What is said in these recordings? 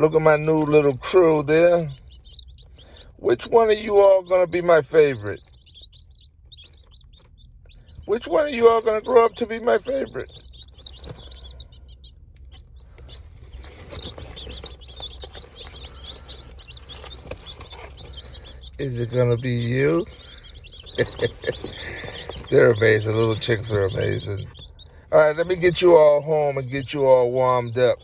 Look at my new little crew there. Which one of you all gonna be my favorite? Which one of you all gonna grow up to be my favorite? Is it gonna be you? They're amazing. Little chicks are amazing. All right, let me get you all home and get you all warmed up.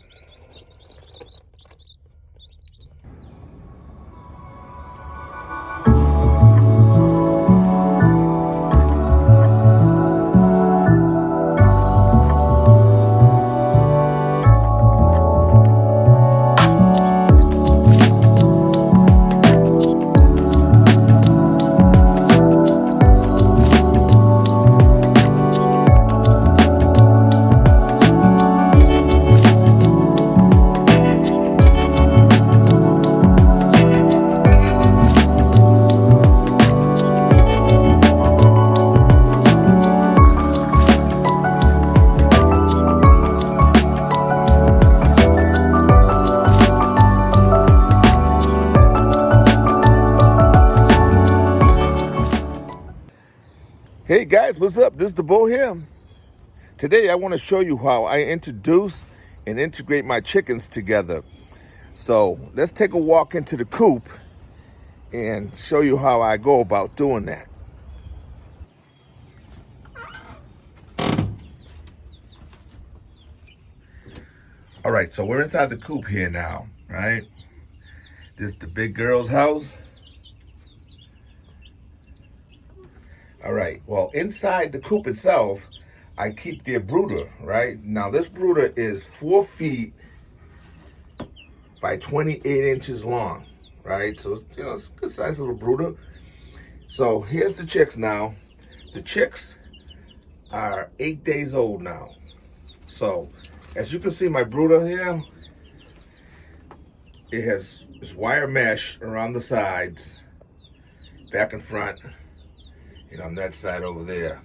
Hey guys, what's up? This is the Bo here. Today I want to show you how I introduce and integrate my chickens together. So let's take a walk into the coop and show you how I go about doing that. All right, so we're inside the coop here now, right? This is the big girl's house. All right, well, inside the coop itself, I keep their brooder, right? Now, this brooder is 4 feet by 28 inches long, right? So, you know, it's a good size little brooder. So here's the chicks now. The chicks are 8 days old now. So, as you can see, my brooder here, it has this wire mesh around the sides, back and front, and on that side over there.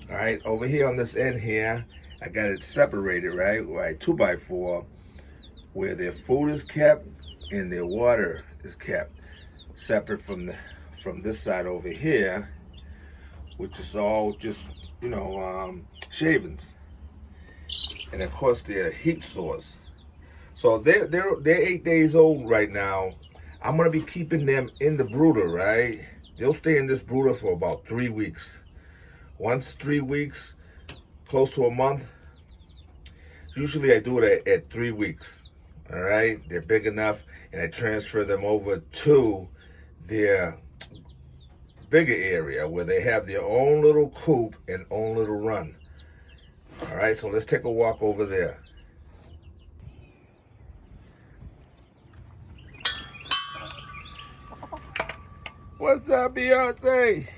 All right, over here on this end here, I got it separated, right, by 2x4, where their food is kept and their water is kept separate from this side over here, which is all just, you know, shavings, and of course their heat source. So they're 8 days old right now. I'm gonna be keeping them in the brooder, right? They'll stay in this brooder for about 3 weeks. Once 3 weeks, close to a month. Usually I do it at 3 weeks, all right? They're big enough, and I transfer them over to their bigger area where they have their own little coop and own little run. All right, so let's take a walk over there. What's up, Beyonce?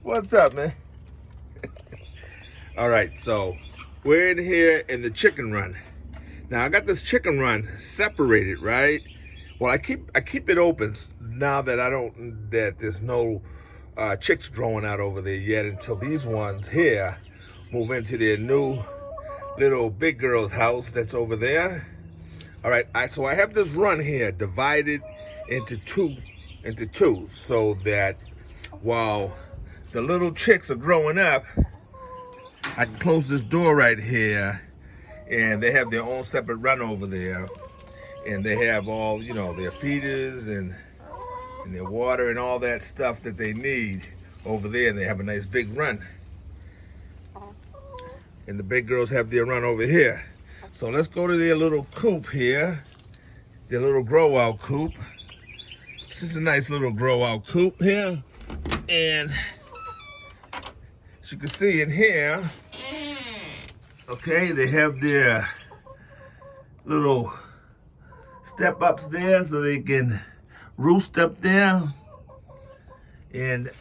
What's up, man? All right, so we're in here in the chicken run. Now I got this chicken run separated, right? Well, I keep it open now that there's no chicks growing out over there yet, until these ones here move into their new little big girl's house that's over there. All right, so I have this run here divided into two, so that while the little chicks are growing up, I can close this door right here, and they have their own separate run over there, and they have all, you know, their feeders and their water and all that stuff that they need over there, and they have a nice big run. And the big girls have their run over here. So let's go to their little coop here, their little grow out coop. This is a nice little grow out coop here, and as you can see in here, okay, they have their little step ups there so they can roost up there. And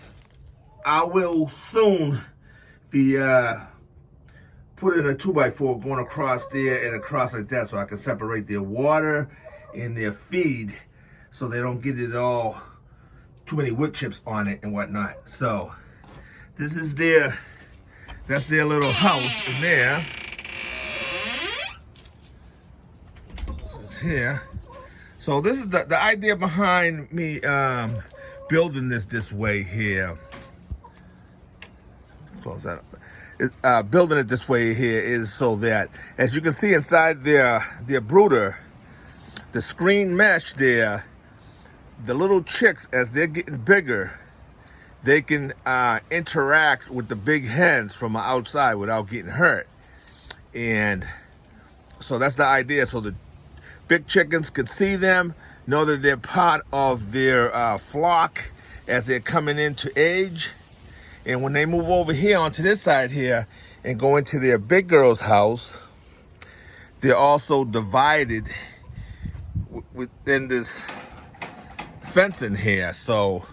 I will soon be putting a 2x4 going across there and across like that, so I can separate their water and their feed so they don't get it all, too many wood chips on it and whatnot. So this is that's their little house in there. So chickens here. So this is the idea behind me building this way here. Close that up. Building it this way here is so that, as you can see inside their brooder, the screen mesh there, the little chicks, as they're getting bigger, they can interact with the big hens from outside without getting hurt. And so that's the idea. So the big chickens can see them, know that they're part of their flock as they're coming into age. And when they move over here onto this side here and go into their big girl's house, they're also divided within this fencing here. So,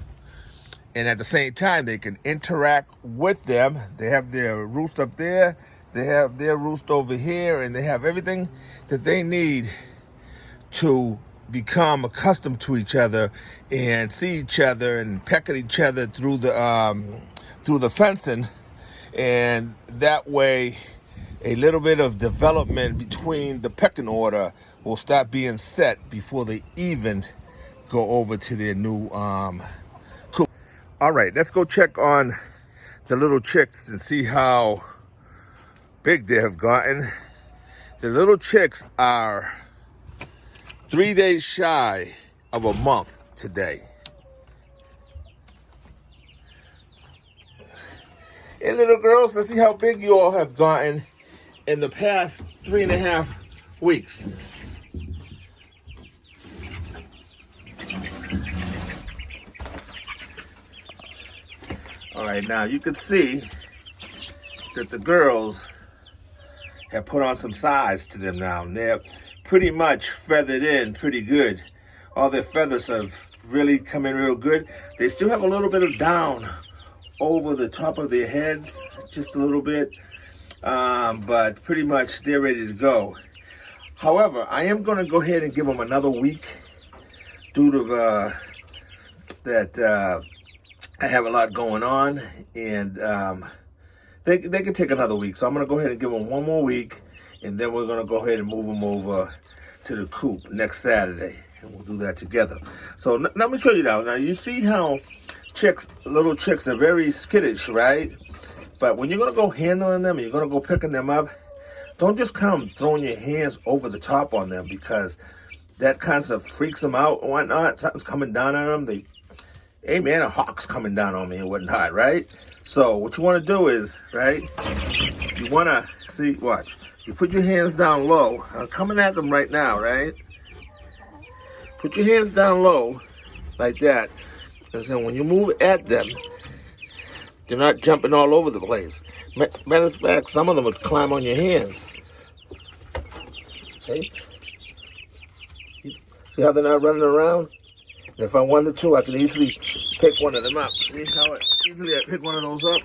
and at the same time, they can interact with them. They have their roost up there, they have their roost over here, and they have everything that they need to become accustomed to each other and see each other and peck at each other through the fencing. And that way, a little bit of development between the pecking order will start being set before they even go over to their new coop. All right, let's go check on the little chicks and see how big they have gotten. The little chicks are 3 days shy of a month today. Hey, little girls, let's see how big you all have gotten in the past 3.5 weeks. All right, now you can see that the girls have put on some size to them now. And they're pretty much feathered in pretty good. All their feathers have really come in real good. They still have a little bit of down over the top of their heads, just a little bit, but pretty much they're ready to go. However, I am going to go ahead and give them another week due to that I have a lot going on, and they can take another week. So I'm going to go ahead and give them one more week, and then we're going to go ahead and move them over to the coop next Saturday, and we'll do that together. So let me show you now. Now you see how little chicks are very skittish, right? But when you're gonna go handling them and you're gonna go picking them up, don't just come throwing your hands over the top on them, because that kind of freaks them out and whatnot. Something's coming down on them. Hey man, a hawk's coming down on me and whatnot, right? So what you wanna do is, right, you wanna, see, watch. You put your hands down low. I'm coming at them right now, right? Put your hands down low, like that. And so when you move at them, they're not jumping all over the place. Matter of fact, some of them would climb on your hands. Okay? See how they're not running around? And if I wanted to, I could easily pick one of them up. See how easily I pick one of those up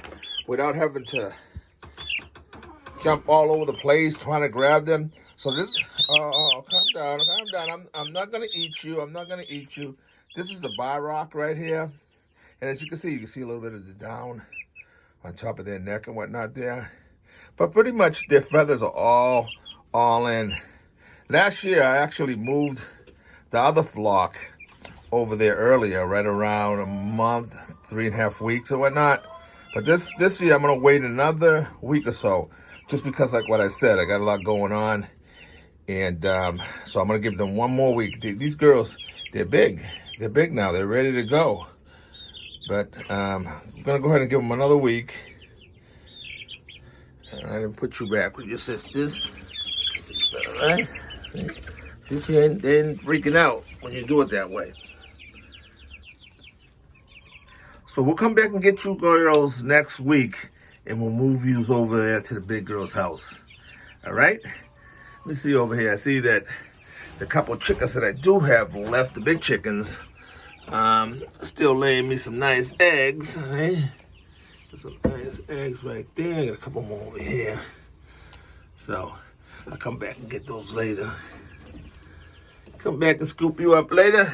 without having to jump all over the place trying to grab them. So this, calm down. I'm not gonna eat you. I'm not gonna eat you. This is the bar rock right here. And as you can see a little bit of the down on top of their neck and whatnot there. But pretty much their feathers are all in. Last year, I actually moved the other flock over there earlier, right around a month, 3.5 weeks or whatnot. But this year, I'm gonna wait another week or so, just because, like what I said, I got a lot going on. And so I'm gonna give them one more week. These girls, they're big. They're big now. They're ready to go. But I'm going to go ahead and give them another week. All right, and put you back with your sisters. All right? See, they ain't freaking out when you do it that way. So we'll come back and get you girls next week, and we'll move you over there to the big girl's house. All right? Let me see over here. I see that the couple chickens that I do have left, the big chickens, still laying me some nice eggs. Right? There's some nice eggs right there. I got a couple more over here. So I'll come back and get those later. Come back and scoop you up later.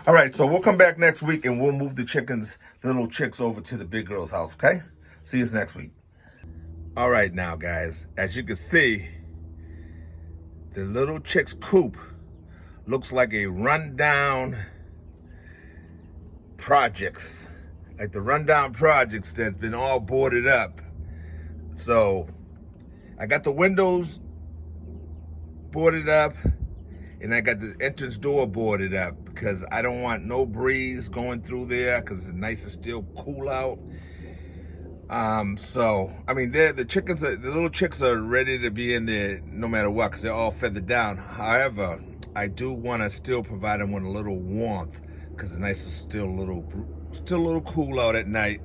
All right, so we'll come back next week and we'll move the little chicks over to the big girl's house, okay? See you next week. All right now, guys, as you can see, the little chick's coop looks like a rundown projects, like the rundown projects that's been all boarded up. So I got the windows boarded up, and I got the entrance door boarded up because I don't want no breeze going through there because it's nice and still cool out. So I mean, the little chicks are ready to be in there no matter what because they're all feathered down. However, I do want to still provide them with a little warmth because it's nice and still a little cool out at night.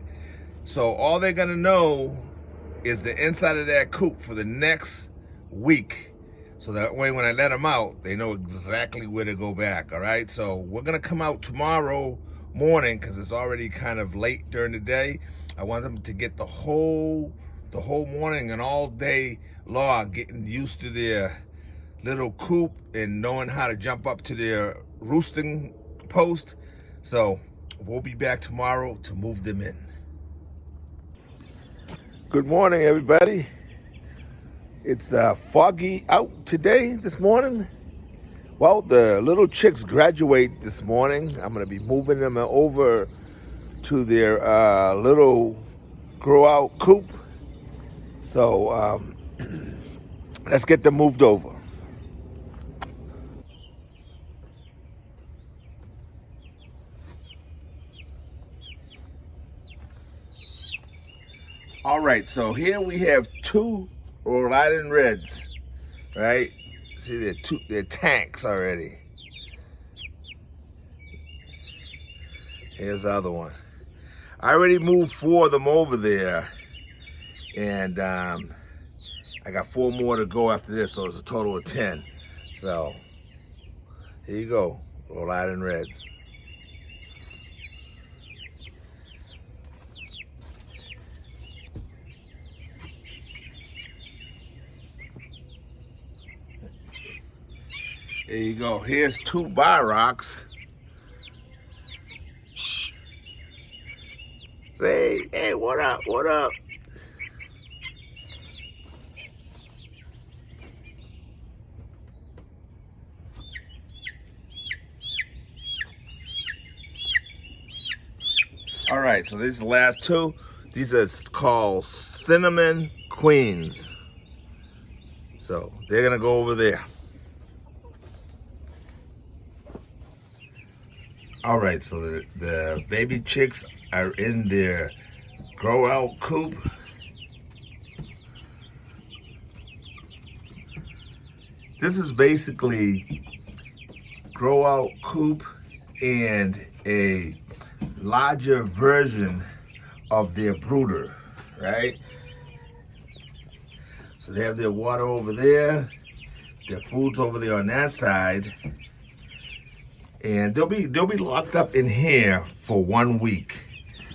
So all they're gonna know is the inside of that coop for the next week. So that way when I let them out, they know exactly where to go back, all right? So we're gonna come out tomorrow morning because it's already kind of late during the day. I want them to get the whole morning and all day long getting used to their little coop and knowing how to jump up to their roosting post. So we'll be back tomorrow to move them in. Good morning, everybody. It's foggy out this morning. Well, the little chicks graduate this morning. I'm gonna be moving them over to their little grow out coop. So let's get them moved over. All right, so here we have two Rhode Island Reds, right? See, they're tanks already. Here's the other one. I already moved 4 of them over there, and I got 4 more to go after this, so it's a total of 10. So here you go, Rhode Island Reds. There you go. Here's 2 bar rocks. Say, hey, what up? What up? All right, so these are the last 2. These are called Cinnamon Queens. So they're gonna go over there. All right, so the baby chicks are in their grow out coop. This is basically grow out coop and a larger version of their brooder, right? So they have their water over there, their food's over there on that side. And they'll be locked up in here for 1 week.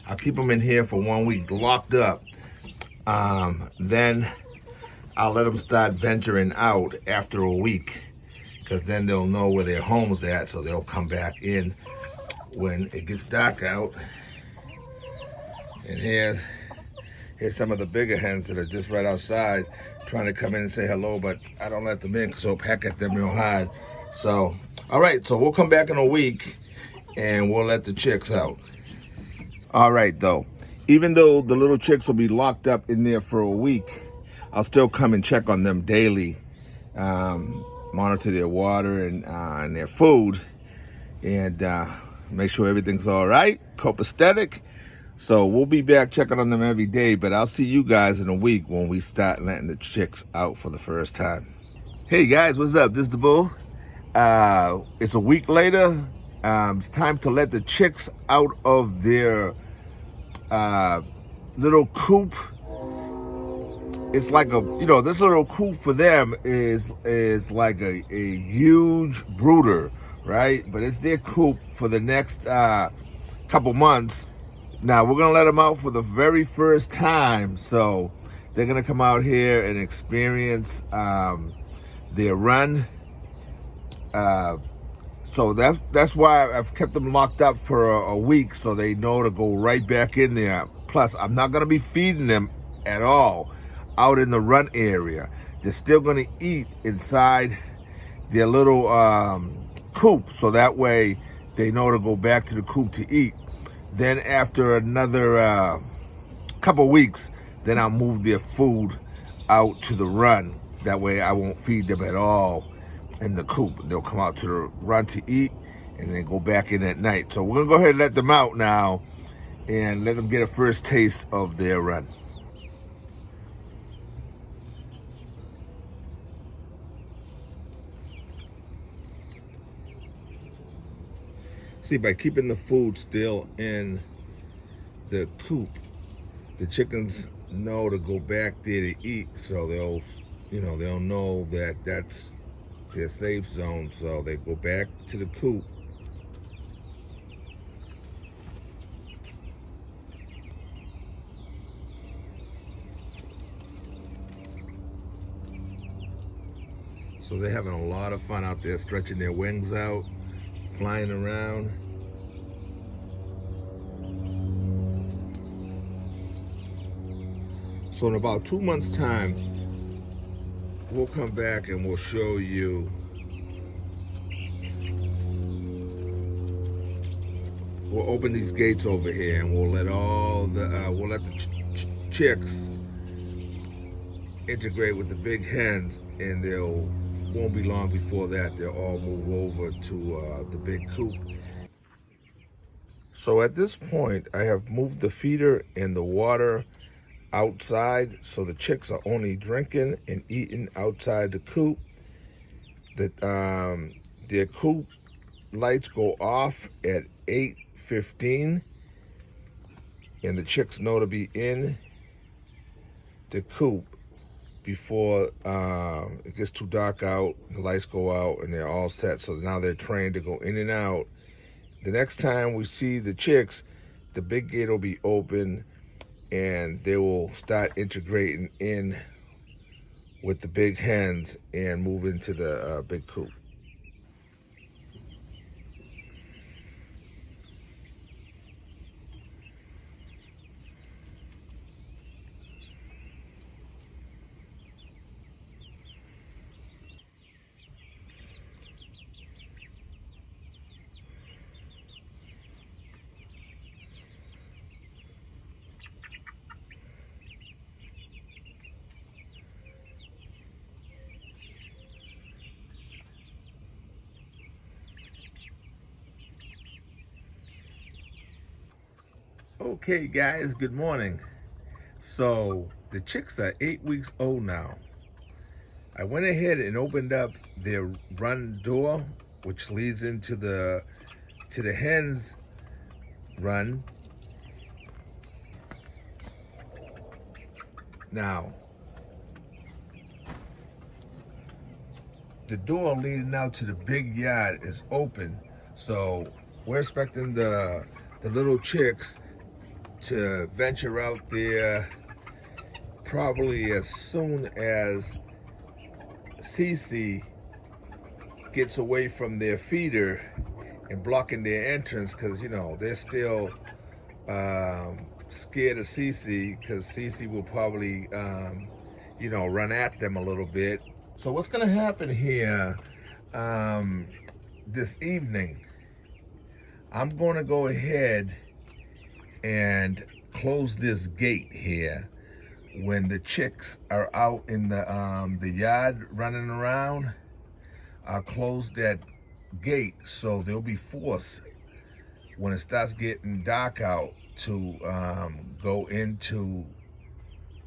I'll keep them in here for 1 week, locked up. Then I'll let them start venturing out after a week, because then they'll know where their home's at, so they'll come back in when it gets dark out. And here's some of the bigger hens that are just right outside trying to come in and say hello, but I don't let them in because they'll peck at them real hard. So, all right, so we'll come back in a week and we'll let the chicks out. All right, though, even though the little chicks will be locked up in there for a week, I'll still come and check on them daily, monitor their water and their food, and make sure everything's all right, copacetic. So we'll be back checking on them every day, but I'll see you guys in a week when we start letting the chicks out for the first time. Hey guys, what's up? This is the Bull. It's a week later. It's time to let the chicks out of their little coop. It's like this little coop for them is like a huge brooder, right? But it's their coop for the next couple months. Now we're gonna let them out for the very first time, so they're gonna come out here and experience their run. So that's why I've kept them locked up for a week, so they know to go right back in there. Plus, I'm not gonna be feeding them at all out in the run area. They're still gonna eat inside their little coop, so that way they know to go back to the coop to eat. Then after another couple weeks, then I'll move their food out to the run. That way I won't feed them at all in the coop. They'll come out to the run to eat and then go back in at night. So we're gonna go ahead and let them out now and let them get a first taste of their run. See, by keeping the food still in the coop, the chickens know to go back there to eat, so they'll know that that's their safe zone, so they go back to the coop. So they're having a lot of fun out there, stretching their wings out, flying around. So in about 2 months' time, we'll come back and we'll show you we'll open these gates over here and we'll let the chicks integrate with the big hens, and won't be long before that they'll all move over to the big coop. So at this point, I have moved the feeder and the water outside, so the chicks are only drinking and eating outside the coop. Their coop lights go off at 8:15, and the chicks know to be in the coop before it gets too dark out. The lights go out and they're all set, so now they're trained to go in and out. The next time we see the chicks, the big gate will be open and they will start integrating in with the big hens and move into the big coop. Okay guys, good morning. So the chicks are 8 weeks old now. I went ahead and opened up their run door, which leads into the hens run. Now, the door leading out to the big yard is open, so we're expecting the little chicks to venture out there probably as soon as Cece gets away from their feeder and blocking their entrance, because they're still scared of Cece, because Cece will probably run at them a little bit. So what's gonna happen here this evening, I'm gonna go ahead and close this gate here. When the chicks are out in the yard running around, I'll close that gate, so they'll be forced when it starts getting dark out to go into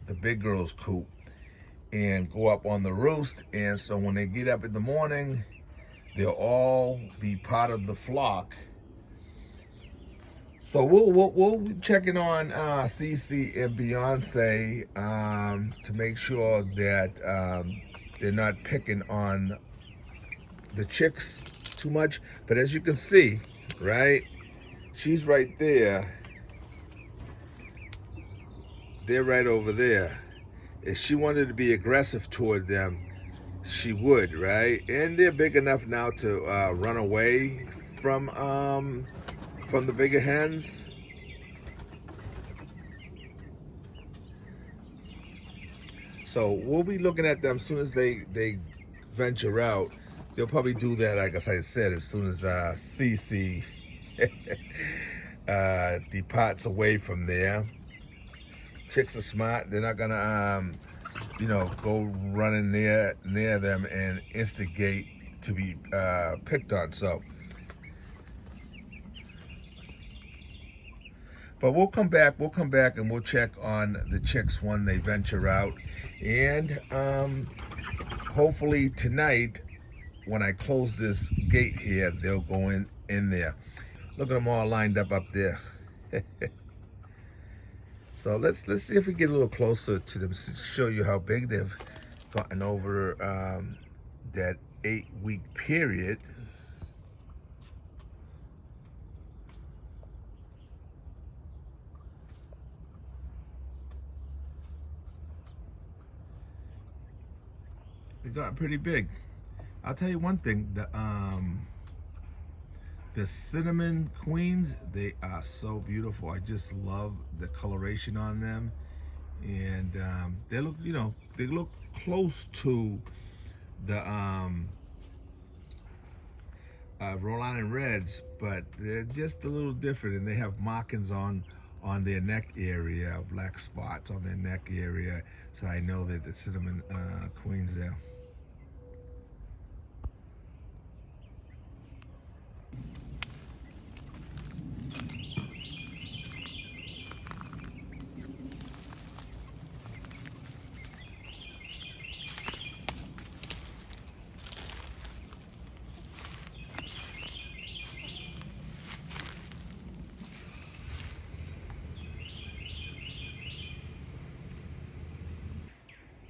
the big girl's coop and go up on the roost. And so when they get up in the morning, they'll all be part of the flock. So we'll be checking on Cece and Beyonce to make sure that they're not picking on the chicks too much. But as you can see, right, she's right there. They're right over there. If she wanted to be aggressive toward them, she would, right? And they're big enough now to run away from the bigger hens. So we'll be looking at them as soon as they venture out. they'll probably do that, like as I said, as soon as CC departs away from there. Chicks are smart. They're not gonna, go running near them and instigate to be picked on. So, but we'll come back. We'll come back and we'll check on the chicks when they venture out, and hopefully tonight, when I close this gate here, they'll go in there. Look at them all lined up there. So let's see if we get a little closer to them to show you how big they've gotten over that 8-week period. They've gotten pretty big. I'll tell you one thing, the cinnamon queens, they are so beautiful. I just love the coloration on them, and they look, they look close to the Rhode Island Reds, but they're just a little different, and they have markings on their neck area, black spots on their neck area, so I know that the cinnamon queens there.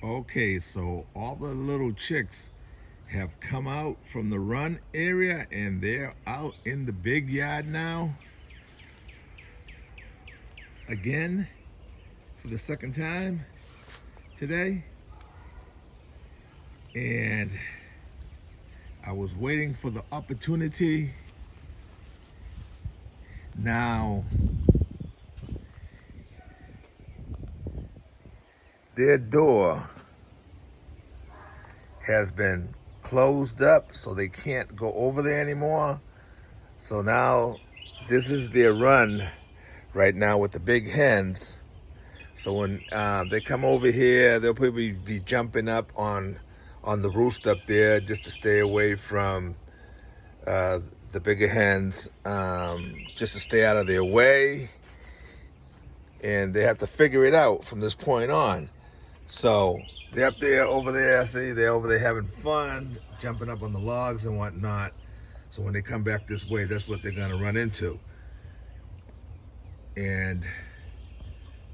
Okay, so all the little chicks have come out from the run area and they're out in the big yard now. Again, for the second time today. And I was waiting for the opportunity. Now, their door has been closed up, so they can't go over there anymore. So now this is their run right now with the big hens. So when they come over here, they'll probably be jumping up on the roost up there just to stay away from the bigger hens, just to stay out of their way. And they have to figure it out from this point on. So they're up there, over there, see, they're over there having fun, jumping up on the logs and whatnot. So when they come back this way, that's what they're gonna run into. And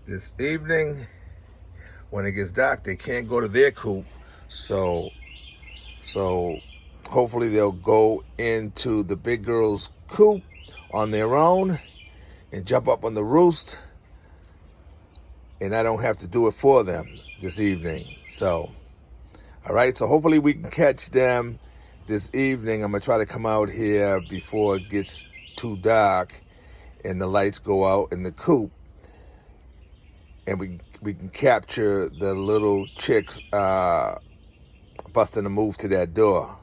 this evening, when it gets dark, they can't go to their coop. So hopefully they'll go into the big girl's coop on their own and jump up on the roost. And I don't have to do it for them this evening. So, all right, so hopefully we can catch them this evening. I'm gonna try to come out here before it gets too dark and the lights go out in the coop, and we can capture the little chicks busting a move to that door.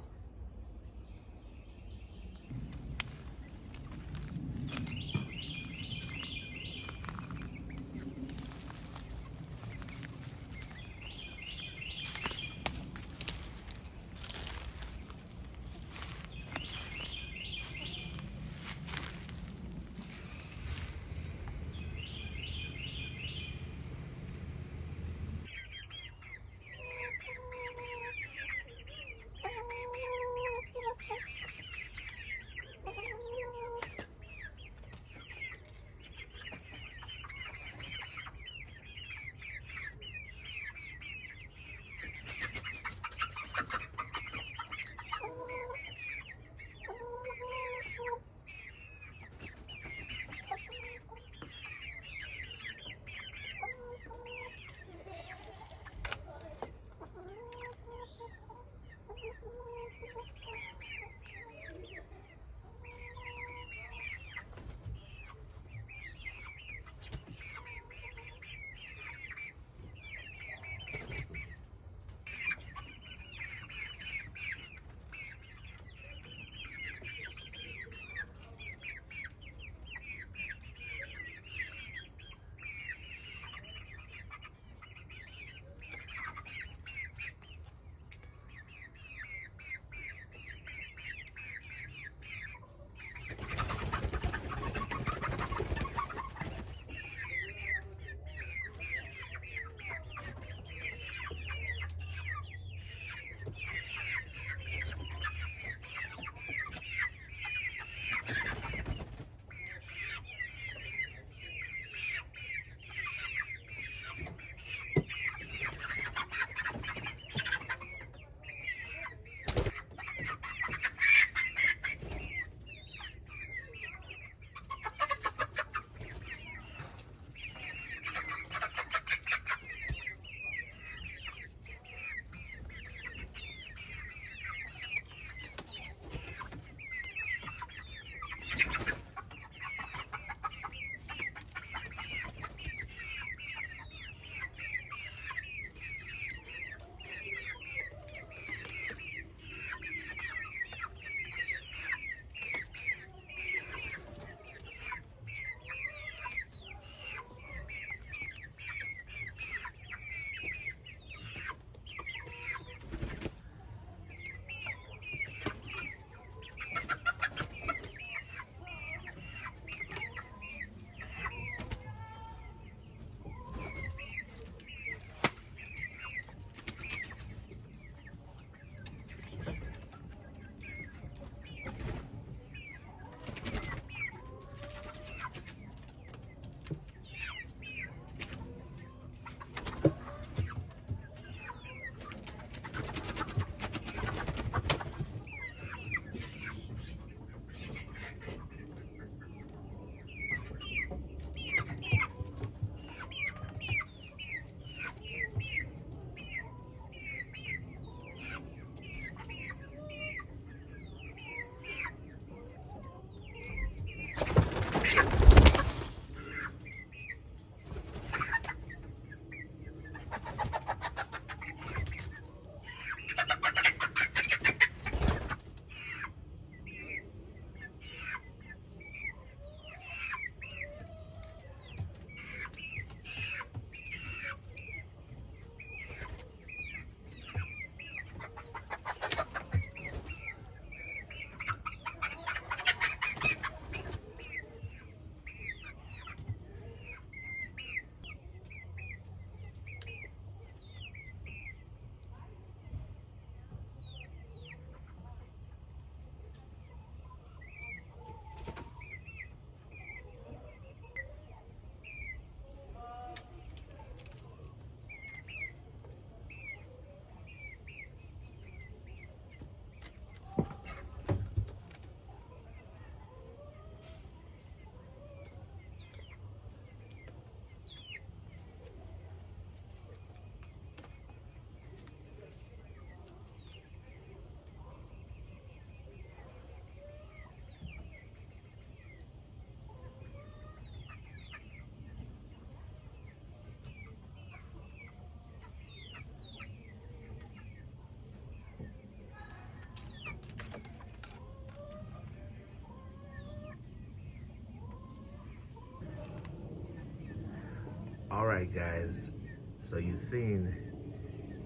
right, guys. So you've seen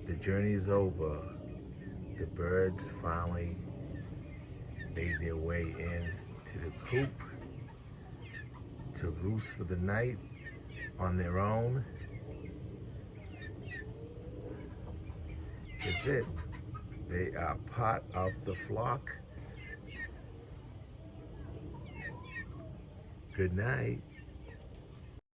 the journey is over. The birds finally made their way in to the coop to roost for the night on their own. That's it. They are part of the flock. Good night.